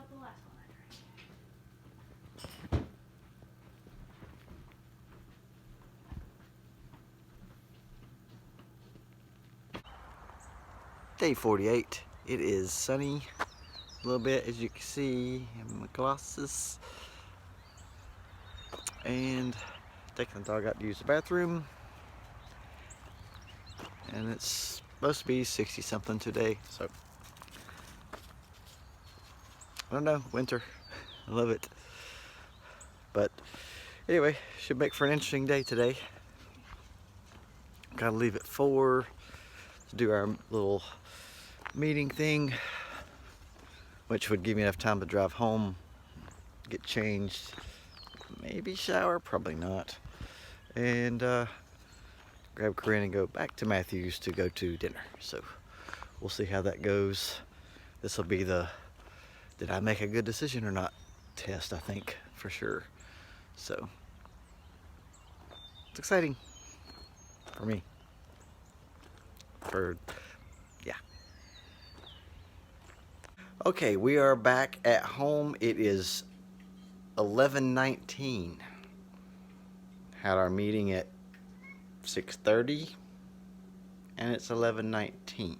the last one I drank. Day 48. It is sunny a little bit, as you can see in my glasses. And taking the dog out to use the bathroom. And it's supposed to be 60 something today, so I don't know, winter. I love it. But anyway, should make for an interesting day today. Gotta leave at 4 to do our little meeting thing, which would give me enough time to drive home, get changed, maybe shower, probably not, and grab Corinne and go back to Matthews to go to dinner. So we'll see how that goes. This will be the did I make a good decision or not test, I think, for sure. So it's exciting for me. Yeah. Okay, we are back at home. It is 11:19. Had our meeting at 6:30 and it's 11:19.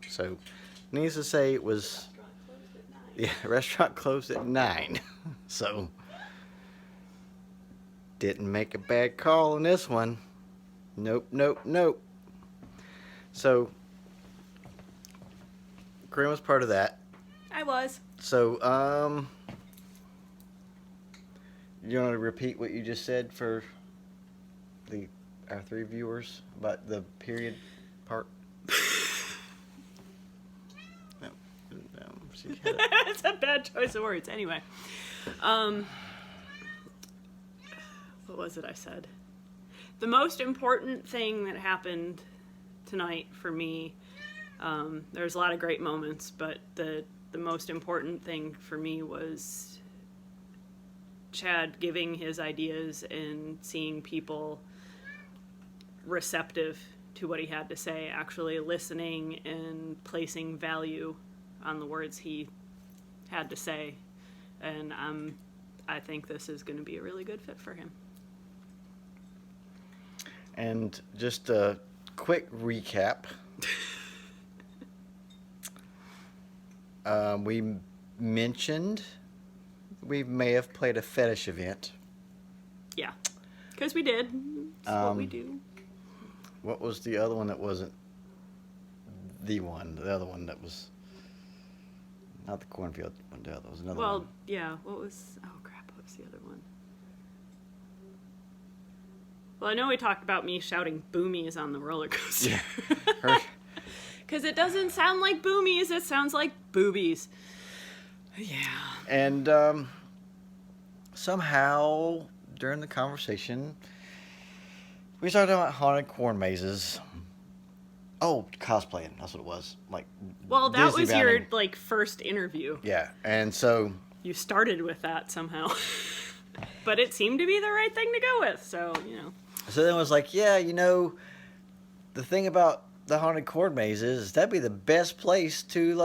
So needless to say, it was restaurant closed at 9. So didn't make a bad call on this one. Nope. So Corinne was part of that. I was. So you want to repeat what you just said for our 3 viewers about the period part? No, It's a bad choice of words. Anyway, what was it I said? The most important thing that happened tonight for me, there's a lot of great moments, but the most important thing for me was Chad giving his ideas and seeing people receptive to what he had to say, actually listening and placing value on the words he had to say. And I think this is going to be a really good fit for him. And just a quick recap. We mentioned we may have played a fetish event. Yeah, because we did. It's what we do. What was the other one that wasn't the one? The other one that was not the cornfield one. There was another one. Well, yeah. What was? Oh crap! What was the other one? Well, I know we talked about me shouting "boomies" on the roller coaster. Yeah. Because it doesn't sound like boomies; it sounds like boobies. Yeah. And somehow during the conversation, we started talking about haunted corn mazes. Oh, cosplaying. That's what it was. Like, well, that Disney was bounding. your first interview. Yeah, and so You started with that somehow, but it seemed to be the right thing to go with. So So then it was like, yeah, the thing about the haunted corn maze is that'd be the best place to,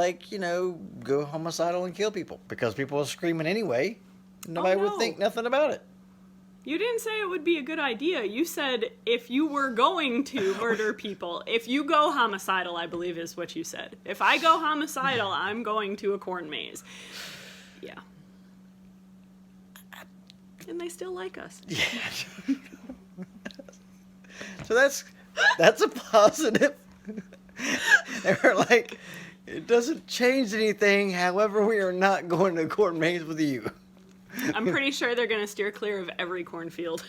go homicidal and kill people, because people are screaming anyway. Nobody would think nothing about it. You didn't say it would be a good idea. You said if you were going to murder people, if you go homicidal, I believe is what you said. If I go homicidal, I'm going to a corn maze. Yeah. And they still like us. Yeah. So that's a positive. They were like, it doesn't change anything. However, we are not going to a corn maze with you. I'm pretty sure they're going to steer clear of every cornfield.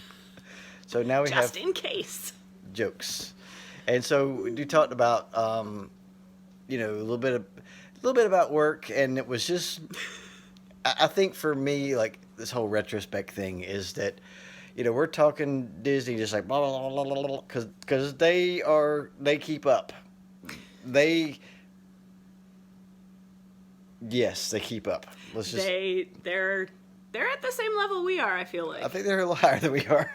So now we have just in case. Jokes. And so we talked about a little bit about work, and it was just I think for me, like, this whole retrospect thing is that we're talking Disney just like blah blah blah blah blah, because they keep up. They keep up. They're at the same level we are, I feel like. I think they're a little higher than we are.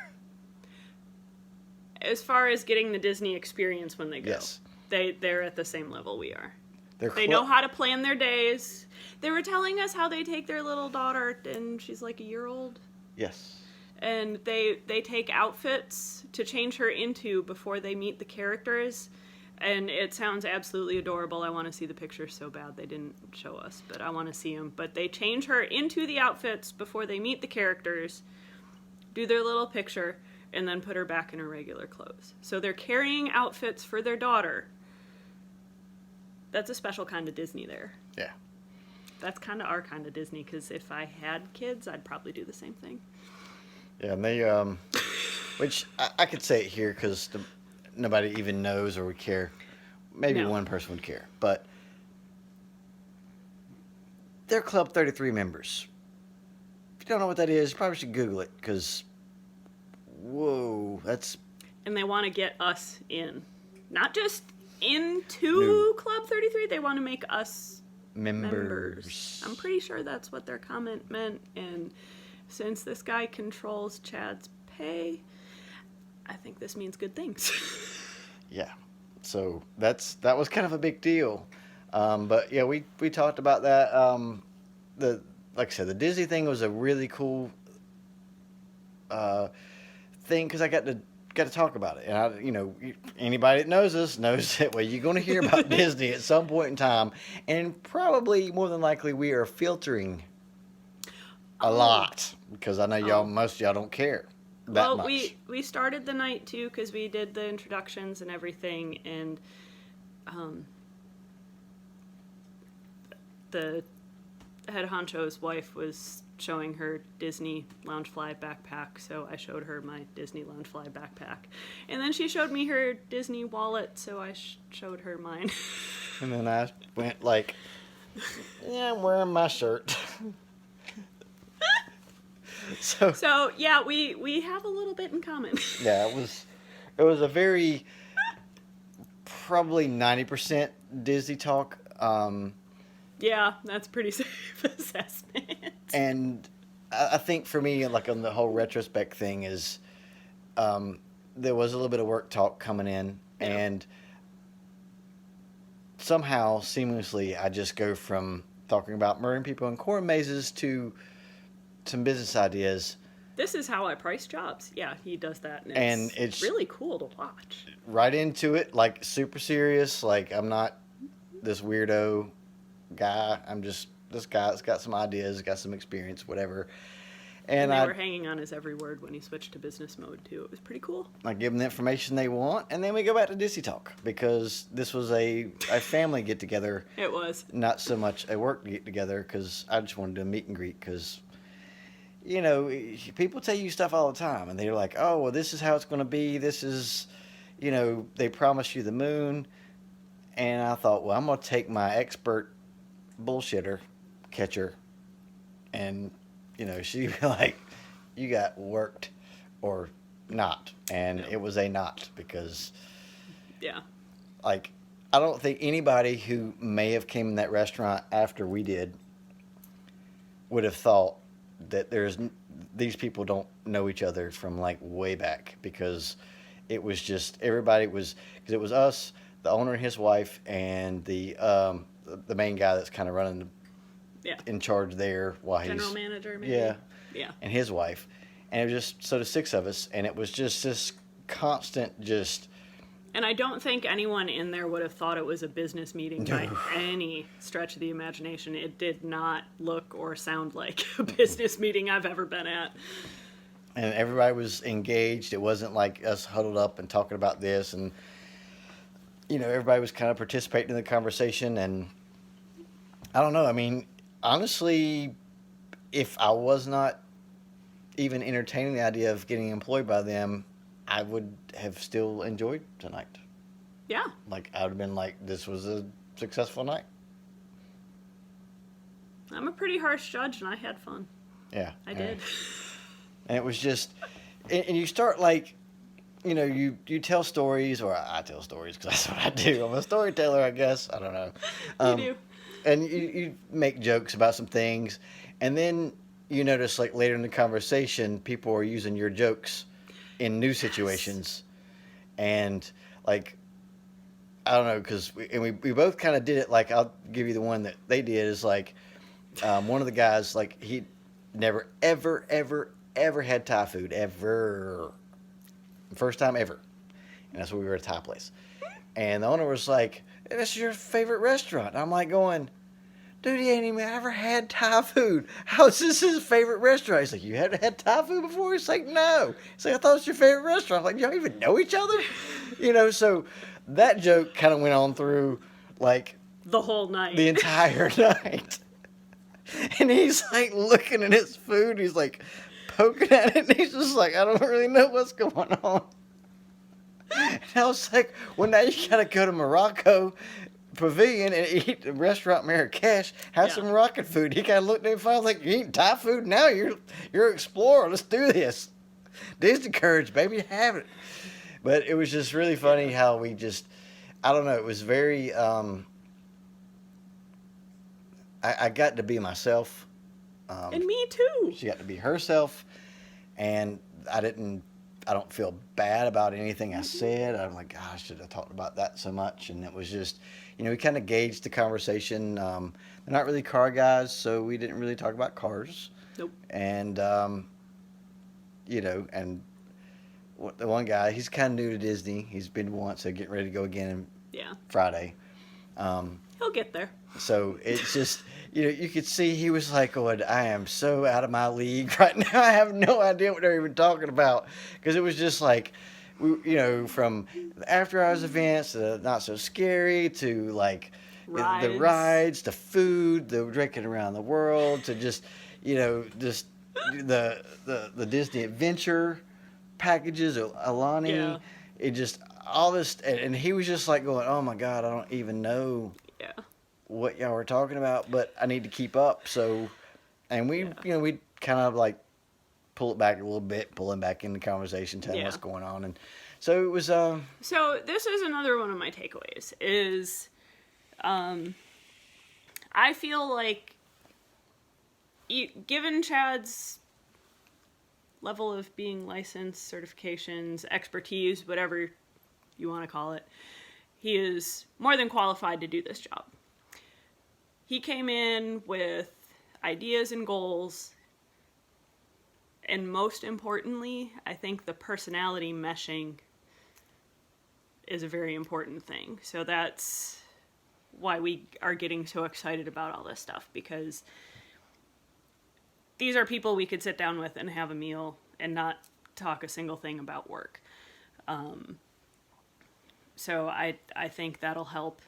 As far as getting the Disney experience when they go. Yes. They're at the same level we are. They know how to plan their days. They were telling us how they take their little daughter, and she's like a year old. Yes. And they take outfits to change her into before they meet the characters. And it sounds absolutely adorable. I want to see the pictures so bad. They didn't show us, but I want to see them. But they change her into the outfits before they meet the characters, do their little picture, and then put her back in her regular clothes. So they're carrying outfits for their daughter. That's a special kind of Disney there. Yeah. That's kind of our kind of Disney, because if I had kids, I'd probably do the same thing. Yeah, and they, which I could say it here because nobody even knows or would care. Maybe one person would care, but they're Club 33 members. If you don't know what that is, you probably should Google it because, whoa, that's... And they want to get us in. Not just into No. Club 33, they want to make us members. I'm pretty sure that's what their comment meant, and since this guy controls Chad's pay, I think this means good things. Yeah, so that was kind of a big deal, but yeah, we talked about that. Like I said, the Disney thing was a really cool thing because I got to talk about it, and anybody that knows us knows that you're going to hear about Disney at some point in time, and probably more than likely we are filtering a lot because I know most of y'all don't care that much. we started the night too because we did the introductions and everything, and the head honcho's wife was showing her Disney Loungefly backpack, so I showed her my Disney Loungefly backpack, and then she showed me her Disney wallet, so I showed her mine. And then I went like, yeah, I'm wearing my shirt. So yeah, we have a little bit in common. Yeah, it was a very probably 90% Disney talk. Yeah, that's pretty safe assessment. And I think for me, like on the whole retrospect thing is, there was a little bit of work talk coming in, and somehow seamlessly I just go from talking about murdering people in corn mazes to some business ideas. This is how I price jobs. Yeah, he does that, and it's really cool to watch. Right into it, like super serious. Like I'm not this weirdo guy. I'm just this guy that's got some ideas, got some experience, whatever. And they were hanging on his every word when he switched to business mode too. It was pretty cool. I give them the information they want, and then we go back to Disney talk because this was a family get together. It was not so much a work get together because I just wanted to meet and greet because. People tell you stuff all the time, and they're like, oh, well, this is how it's going to be. This is, they promise you the moon. And I thought, well, I'm going to take my expert bullshitter catcher, and, she'd be like, you got worked or not. And it was a not because, I don't think anybody who may have came in that restaurant after we did would have thought that these people don't know each other from like way back because it was just because it was us, the owner and his wife, and the main guy that's kind of running in charge there while general manager maybe. Yeah, and his wife, and it was just the six of us, and it was just this constant And I don't think anyone in there would have thought it was a business meeting by any stretch of the imagination. It did not look or sound like a business meeting I've ever been at. And everybody was engaged. It wasn't like us huddled up and talking about this. And, everybody was kind of participating in the conversation. And I don't know. I mean, honestly, if I was not even entertaining the idea of getting employed by them, I would have still enjoyed tonight. Yeah. Like, I would have been like, this was a successful night. I'm a pretty harsh judge, and I had fun. Yeah. I did. And it was just, and you start like, you tell stories, or I tell stories because that's what I do. I'm a storyteller, I guess. I don't know. You do. And you make jokes about some things, and then you notice like later in the conversation, people are using your jokes in new situations, and like I don't know, because we both kind of did it. Like, I'll give you the one that they did is like, one of the guys, like, he never, ever, ever, ever had Thai food, ever. First time ever. And that's when we were at a Thai place. And the owner was like, "This is your favorite restaurant." And I'm like going, "Dude, he ain't even ever had Thai food. How is this his favorite restaurant?" He's like, "You haven't had Thai food before?" He's like, "No." He's like, "I thought it was your favorite restaurant." I'm like, "Y'all even know each other?" So that joke kind of went on through like The whole night. the entire night. And he's like looking at his food. He's like poking at it. And he's just like, "I don't really know what's going on." And I was like, "Well, now you got to go to Morocco Pavilion and eat the restaurant Marrakesh, have Yeah. some Moroccan food." He kind of looked at me and I was like, "You eating Thai food now? You're an explorer. Let's do this. Disney courage, baby, have it." But it was just really funny how we just, I don't know, it was very, I got to be myself. And me too. She got to be herself, and I don't feel bad about anything I said. I'm like, "God, I should have talked about that so much." And it was just, we kind of gauged the conversation. They're not really car guys, so we didn't really talk about cars. Nope. And, and the one guy, he's kind of new to Disney. He's been once, so getting ready to go again Yeah. Friday. He'll get there. So it's just, you could see he was like, "Oh, I am so out of my league right now. I have no idea what they're even talking about." Because it was just like, from the after hours events, to Not So Scary, to like the rides, the food, the drinking around the world, to just, just the Disney Adventure packages, Alani. Yeah. It just, all this, and he was just like going, "Oh my God, I don't even know Yeah. what y'all were talking about, but I need to keep up." So, and we, we kind of like pull it back a little bit, pull him back in the conversation, tell him what's going on. And so it was, So this is another one of my takeaways is, I feel like given Chad's level of being licensed, certifications, expertise, whatever you want to call it, he is more than qualified to do this job. He came in with ideas and goals, and most importantly, I think the personality meshing is a very important thing. So that's why we are getting so excited about all this stuff, because these are people we could sit down with and have a meal and not talk a single thing about work. So I think that'll help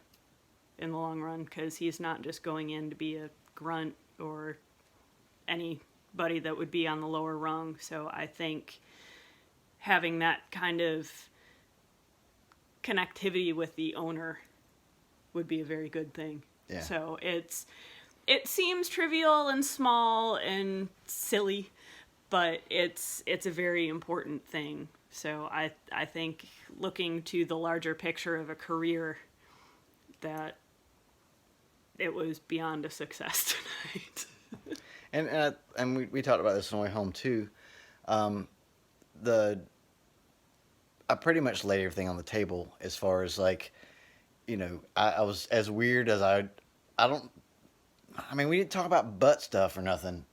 in the long run, because he's not just going in to be a grunt or anybody that would be on the lower rung. So I think having that kind of connectivity with the owner would be a very good thing. Yeah. So it seems trivial and small and silly, but it's a very important thing. So I think looking to the larger picture of a career, that it was beyond a success tonight. and we talked about this on the way home too. I pretty much laid everything on the table as far as like, I was as weird as we didn't talk about butt stuff or nothing.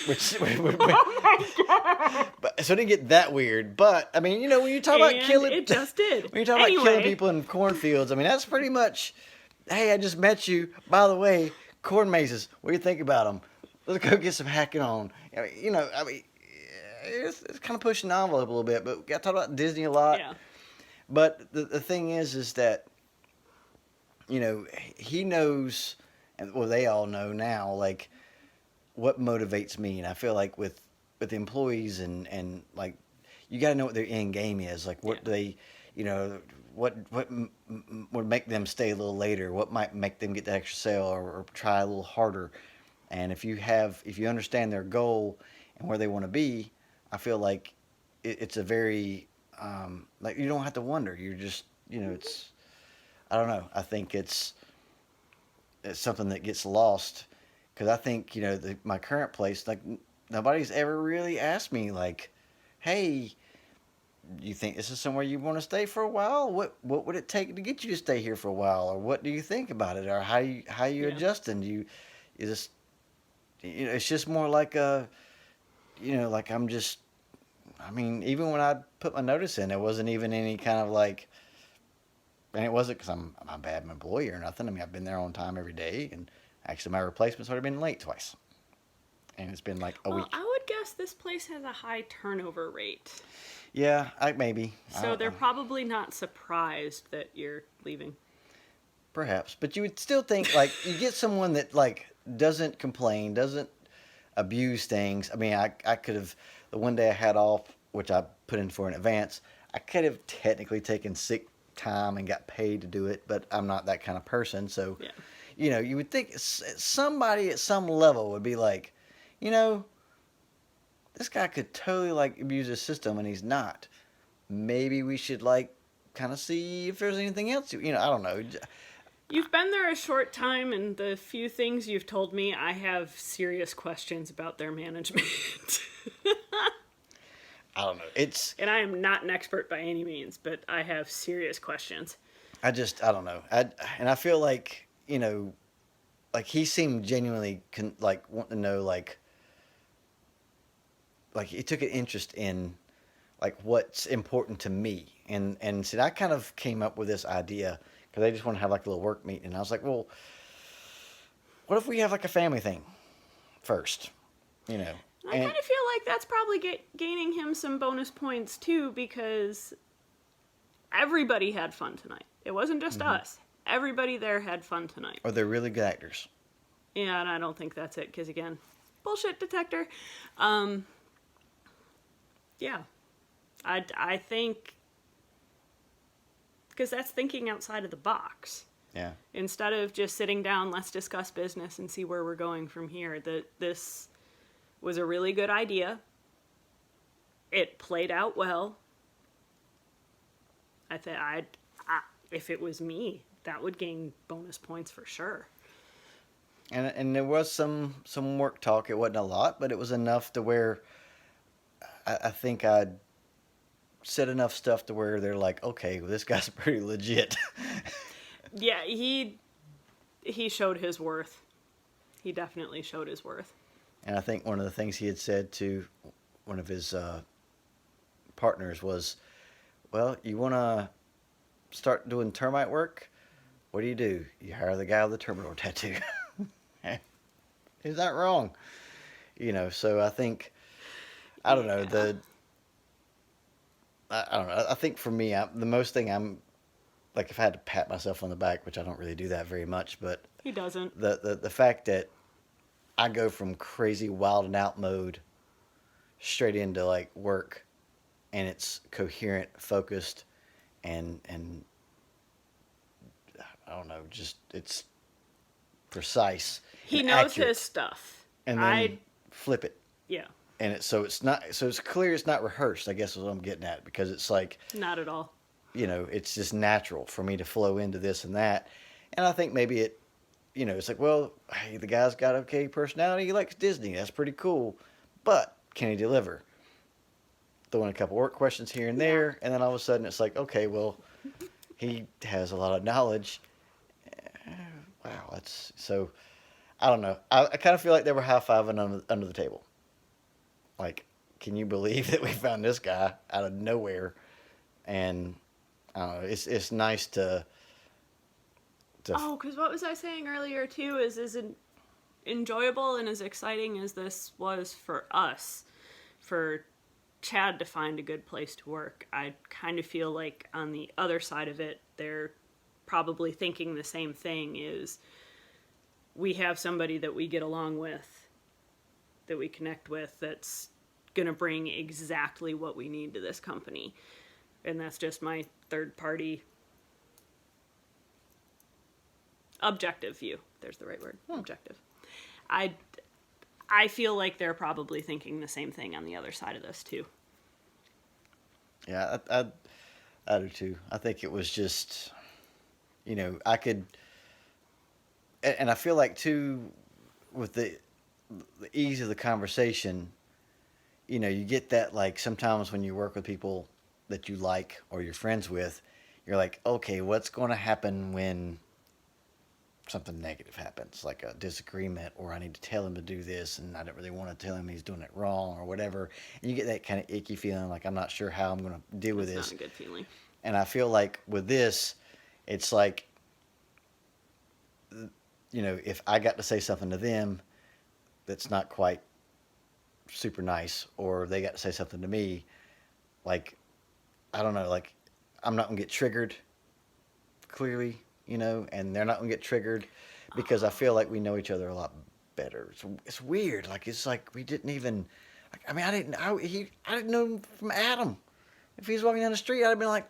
Which, oh my God. So it didn't get that weird. But, when you talk about killing... it just did. When you talk about killing people in cornfields, that's pretty much, "Hey, I just met you. By the way, corn mazes, what do you think about them? Let's go get some hacking on." It's kind of pushing the envelope a little bit, but we got to talk about Disney a lot. Yeah. But the thing is that, he knows, and well, they all know now, like, what motivates me. And I feel like with employees and like, you got to know what their end game is. Like, what do they, what would make them stay a little later? What might make them get the extra sale or try a little harder? And if you understand their goal and where they want to be, I feel like it's a very, like, you don't have to wonder. You're just, it's, I don't know. I think it's something that gets lost, because I think, my current place, like, nobody's ever really asked me, like, "Hey, you think this is somewhere you want to stay for a while? What would it take to get you to stay here for a while, or what do you think about it, or how you Yeah. adjusting? You just it's just more like a like I'm just. I mean, even when I put my notice in, there wasn't even any kind of like, and it wasn't because I'm a bad employee or nothing. I mean, I've been there on time every day, and actually my replacement's already been late twice, and it's been like a Well, week. I would guess this place has a high turnover rate. Yeah, maybe. I So don't they're know. probably not surprised that you're leaving. Perhaps, but you would still think like you get someone that like doesn't complain, doesn't abuse things. I mean, I could have the one day I had off, which I put in for in advance. I could have technically taken sick time and got paid to do it, but I'm not that kind of person. So, Yeah. you would think somebody at some level would be like, you know, this guy could totally like abuse his system, and he's not. Maybe we should like kind of see if there's anything else. I don't know. You've been there a short time, and the few things you've told me, I have serious questions about their management. I don't know. It's And I am not an expert by any means, but I have serious questions. I don't know. And I feel like like he seemed genuinely like wanting to know like he took an interest in like what's important to me, and said I kind of came up with this idea because they just want to have like a little work meeting, and I was like, well, what if we have like a family thing first, I and kind of feel like that's probably gaining him some bonus points too, because everybody had fun tonight. It wasn't just us. Everybody there had fun tonight. or they're really good actors. Yeah, and I don't think that's it, because again, bullshit detector. Yeah. I think, because that's thinking outside of the box. Yeah. Instead of just sitting down, let's discuss business and see where we're going from here. This was a really good idea. It played out well. I think if it was me, that would gain bonus points for sure. And there was some work talk. It wasn't a lot, but it was enough to where I think I'd said enough stuff to where they're like, okay, well, this guy's pretty legit. Yeah, he showed his worth. He definitely showed his worth. And I think one of the things he had said to one of his partners was, well, you want to start doing termite work? What do? You hire the guy with the Terminator tattoo. Is that wrong? So I think, I don't know, Yeah. I don't know. I think for me, the most thing I'm, like if I had to pat myself on the back, which I don't really do that very much, but He doesn't. the fact that I go from crazy wild and out mode straight into like work, and it's coherent, focused, and I don't know, just it's precise. He and knows accurate, his stuff. and then flip it, Yeah, and it's clear, it's not rehearsed. I guess is what I'm getting at, because it's like not at all. it's just natural for me to flow into this and that, and I think maybe it. It's like, well, hey, the guy's got okay personality. He likes Disney. That's pretty cool. But can he deliver? Throwing a couple work questions here and there, and then all of a sudden it's like, okay, well, he has a lot of knowledge. Wow, that's so. I don't know. I kind of feel like they were high-fiving under the table. Like, can you believe that we found this guy out of nowhere? And I don't know. It's nice to. Oh, because what was I saying earlier too? Is enjoyable and as exciting as this was for us, for Chad to find a good place to work, I kind of feel like on the other side of it, they're probably thinking the same thing. Is we have somebody that we get along with, that we connect with, that's gonna bring exactly what we need to this company, and that's just my third party. Objective view. There's the right word. Objective. I feel like they're probably thinking the same thing on the other side of this too. Yeah, I do too. I think it was just, I could, and I feel like too, with the ease of the conversation, you get that like sometimes when you work with people, that you like or you're friends with, you're like, okay, what's going to happen when something negative happens, like a disagreement, or I need to tell him to do this and I don't really want to tell him he's doing it wrong or whatever. And you get that kind of icky feeling like I'm not sure how I'm going to deal with That's this. not a good feeling. And I feel like with this, it's like, you know, if I got to say something to them that's not quite super nice, or they got to say something to me, like, I don't know, like, I'm not going to get triggered clearly, you know, and they're not going to get triggered because I feel like we know each other a lot better. It's weird. Like, it's like we didn't even, like, I mean, I didn't know him from Adam. If he was walking down the street, I'd have been like,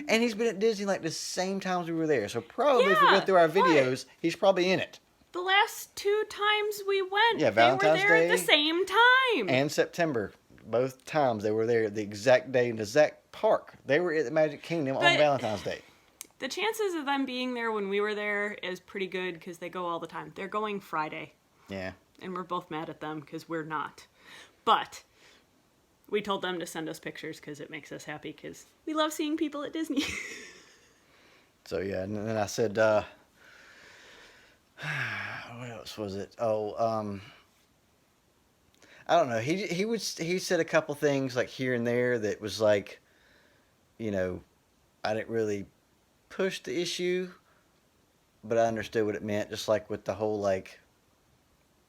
And he's been at Disney like the same times we were there. So probably if we Yeah, go through our what? videos, he's probably in it. The last 2 times we went, Yeah, they were Valentine's there at the Day same time. And September. Both times they were there at the exact day in the exact park. They were at the Magic Kingdom on But- Valentine's Day. The chances of them being there when we were there is pretty good because they go all the time. They're going Friday, Yeah. and we're both mad at them because we're not. But we told them to send us pictures because it makes us happy because we love seeing people at Disney. So yeah, and then I said, what else was it? Oh, I don't know. He said a couple things like here and there that was like, you know, I didn't really push the issue, but I understood what it meant. Just like with the whole like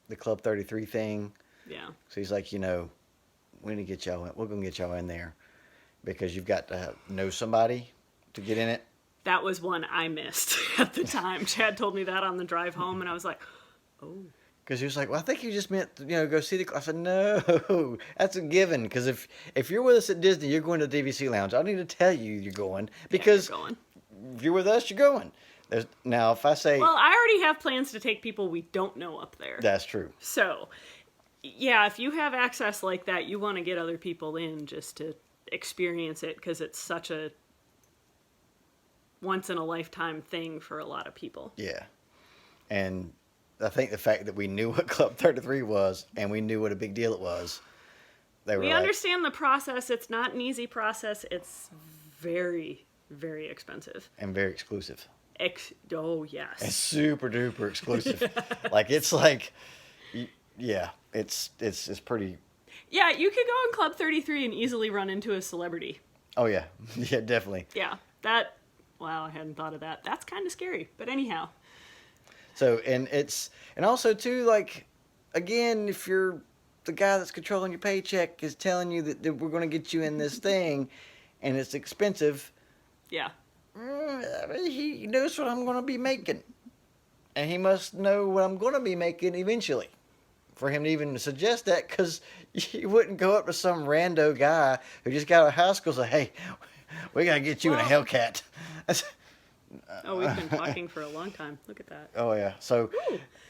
the Club 33 thing. Yeah. So he's like, you know, we need to get y'all in. We're gonna get y'all in there because you've got to know somebody to get in it. That was one I missed at the time. Chad told me that on the drive home, and I was like, oh. Because he was like, well, I think you just meant, you know, go see the... I said, no, that's a given. Because if you're with us at Disney, you're going to DVC Lounge. I don't need to tell you you're going. Because Yeah, you're going. if you're with us, you're going. Now, if I say... Well, I already have plans to take people we don't know up there. That's true. So, yeah, if you have access like that, you want to get other people in just to experience it because it's such a once-in-a-lifetime thing for a lot of people. Yeah. And I think the fact that we knew what Club 33 was and we knew what a big deal it was, they were We like... understand the process. It's not an easy process. It's very, very expensive. And very exclusive. Oh, yes. It's super duper exclusive. Like, it's like... Yeah, it's pretty... Yeah, you could go in Club 33 and easily run into a celebrity. Oh, yeah. Yeah, definitely. Yeah, that... Wow, I hadn't thought of that. That's kind of scary. But anyhow. So, and also too, like, again, if you're the guy that's controlling your paycheck is telling you that we're going to get you in this thing and it's expensive, Yeah. He knows what I'm going to be making. And he must know what I'm going to be making eventually. For him to even suggest that, because you wouldn't go up to some rando guy who just got out of high school and say, hey, we got to get you in a Hellcat. Oh, we've been talking for a long time. Look at that. Oh, yeah. So,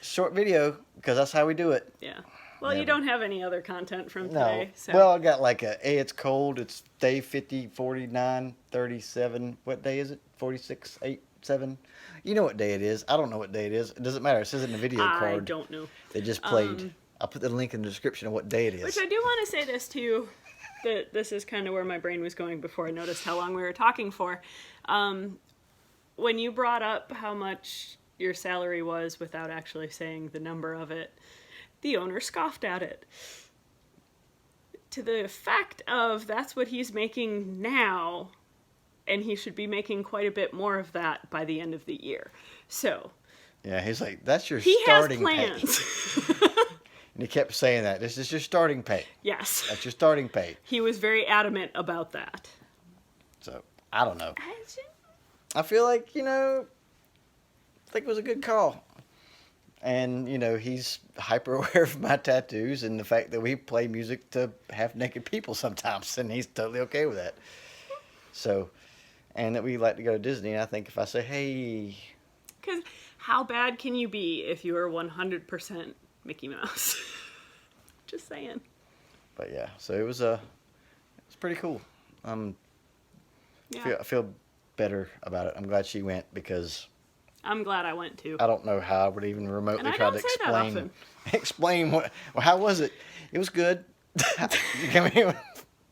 short video, because that's how we do it. Yeah. Well, you Never. don't have any other content from No. today. So. Well, I got like hey, it's cold. It's day 50, 49, 37. What day is it? 46, 8, 7. You know what day it is. I don't know what day it is. It doesn't matter. It says it in the video card. I don't know. They just played. I'll put the link in the description of what day it is. Which I do want to say this too, that this is kind of where my brain was going before I noticed how long we were talking for. When you brought up how much your salary was without actually saying the number of it, the owner scoffed at it. To the effect of that's what he's making now, and he should be making quite a bit more of that by the end of the year. So, Yeah, he's like, that's your he has starting plans. pay. And he kept saying that. This is your starting pay. Yes. That's your starting pay. He was very adamant about that. So, I don't know. I feel like, I think it was a good call. And, he's hyper aware of my tattoos and the fact that we play music to half-naked people sometimes, and he's totally okay with that. So, and that we like to go to Disney, and I think if I say, hey... Because how bad can you be if you are 100% Mickey Mouse? Just saying. But yeah, so it was pretty cool. Yeah. I feel better about it. I'm glad she went because... I'm glad I went too. I don't know how I would even remotely And I try don't to say that often. explain how was it? It was good. I mean,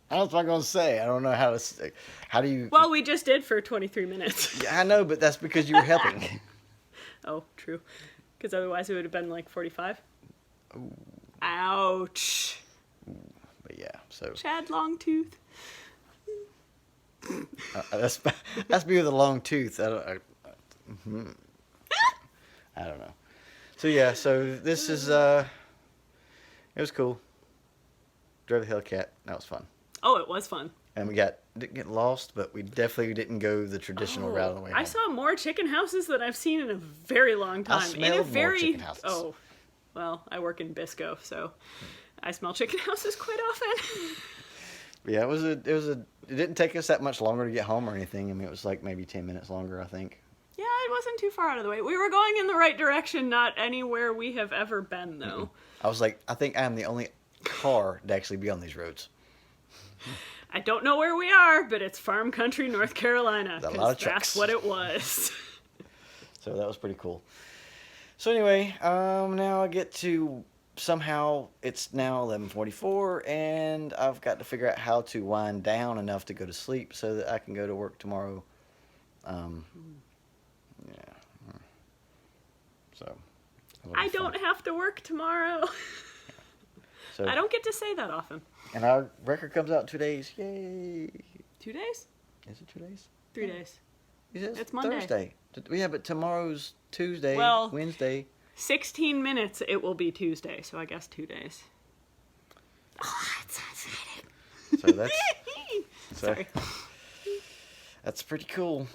That's what I'm gonna say. I don't know how to say. How do you? Well, we just did for 23 minutes. Yeah, I know, but that's because you were helping. Oh, true. Because otherwise it would have been like 45. Ooh. Ouch. But yeah, so Chad Longtooth. that's me with a long tooth. I don't know. So yeah, so this is it was cool. Drove the Hellcat. That was fun. Oh, it was fun. And we didn't get lost, but we definitely didn't go the traditional route of the way home. I saw more chicken houses than I've seen in a very long time. I smelled more chicken houses. Oh, well, I work in Bisco, so I smell chicken houses quite often. Yeah, it didn't take us that much longer to get home or anything. I mean, it was like maybe 10 minutes longer, I think. Yeah, it wasn't too far out of the way. We were going in the right direction, not anywhere we have ever been, though. I was like, I think I'm the only car to actually be on these roads. I don't know where we are, but it's farm country, North Carolina. A lot of trucks. That's what it was. So that was pretty cool. So anyway, now I get to, somehow it's now 11:44, and I've got to figure out how to wind down enough to go to sleep so that I can go to work tomorrow. Yeah. So. I don't have to work tomorrow. So, I don't get to say that often. And our record comes out in 2 days. Yay! 2 days? Is it 2 days? 3 days. It's Monday. Thursday. Yeah, but tomorrow's Tuesday, Well, Wednesday. 16 minutes, it will be Tuesday, so I guess 2 days. Oh, that's so exciting. So that's Sorry. That's pretty cool.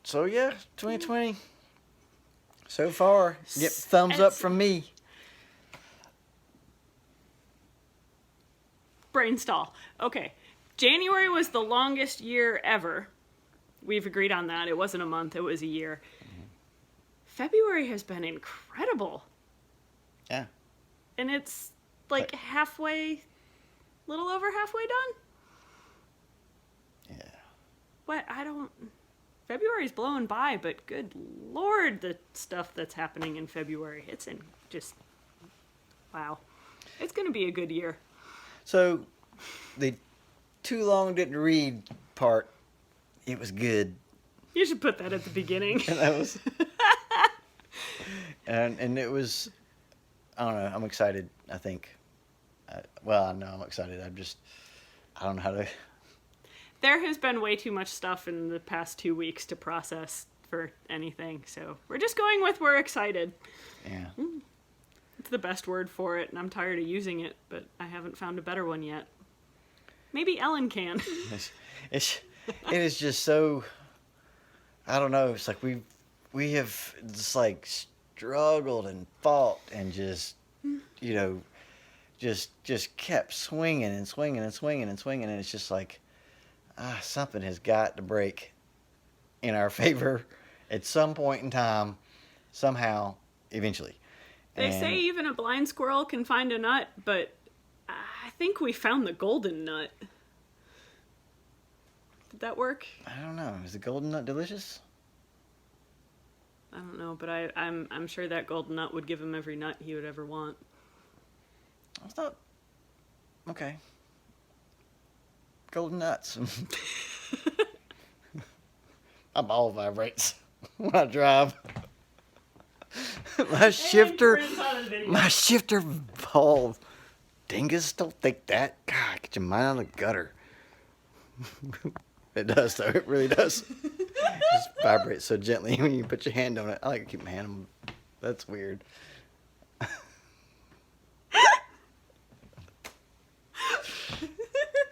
So yeah, 2020. So far, get thumbs up from me. Brain stall. Okay. January was the longest year ever. We've agreed on that. It wasn't a month, it was a year. Mm-hmm. February has been incredible. Yeah. And it's like halfway, little over halfway done. Yeah. What? February's blowing by, but good Lord, the stuff that's happening in February. It's wow. It's going to be a good year. So, the too long didn't read part, it was good. You should put that at the beginning. And that was, and it was, I don't know, I'm excited, I think. I know I'm excited. I don't know how to. There has been way too much stuff in the past 2 weeks to process for anything, so we're just going with we're excited. Yeah. It's the best word for it, and I'm tired of using it, but I haven't found a better one yet. Maybe Ellen can. It is just so, I don't know, it's like we have just like struggled and fought and just, you know, just kept swinging and swinging and swinging and swinging, and it's just like, something has got to break in our favor at some point in time, somehow, eventually. They say even a blind squirrel can find a nut, but I think we found the golden nut. Did that work? I don't know. Is the golden nut delicious? I don't know, but I'm sure that golden nut would give him every nut he would ever want. I thought, okay. Golden nuts. My ball vibrates when I drive. My shifter ball. Dingus, don't think that. God, get your mind out of the gutter. It does, though. It really does. It just vibrates so gently when you put your hand on it. I like to keep my hand on it. That's weird.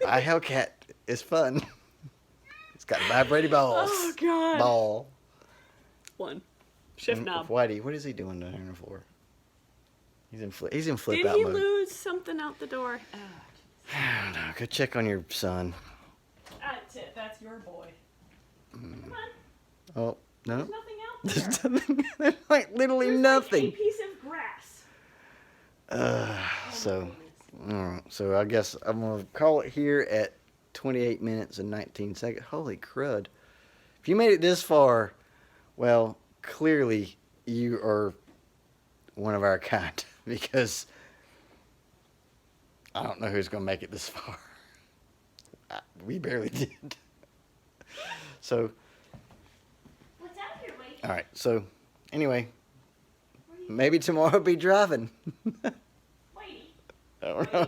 My Hellcat is fun. It's got vibrating balls. Oh, God. Ball. One. Shift knob. Whitey, what is he doing down here on the floor? He's in flip Did out he mode. lose something out the door? I don't know. Go check on your son. That's it. That's your boy. Come on. Oh, no? There's nothing out There's there. nothing. There's like literally There's nothing. Like a piece of grass. So I guess I'm going to call it here at 28 minutes and 19 seconds. Holy crud. If you made it this far, well, clearly you are one of our kind, because I don't know who's going to make it this far. We barely did. So, What's out here, Wade? all right. So, anyway, Where are you maybe tomorrow I'll be driving. Wadey? I don't know.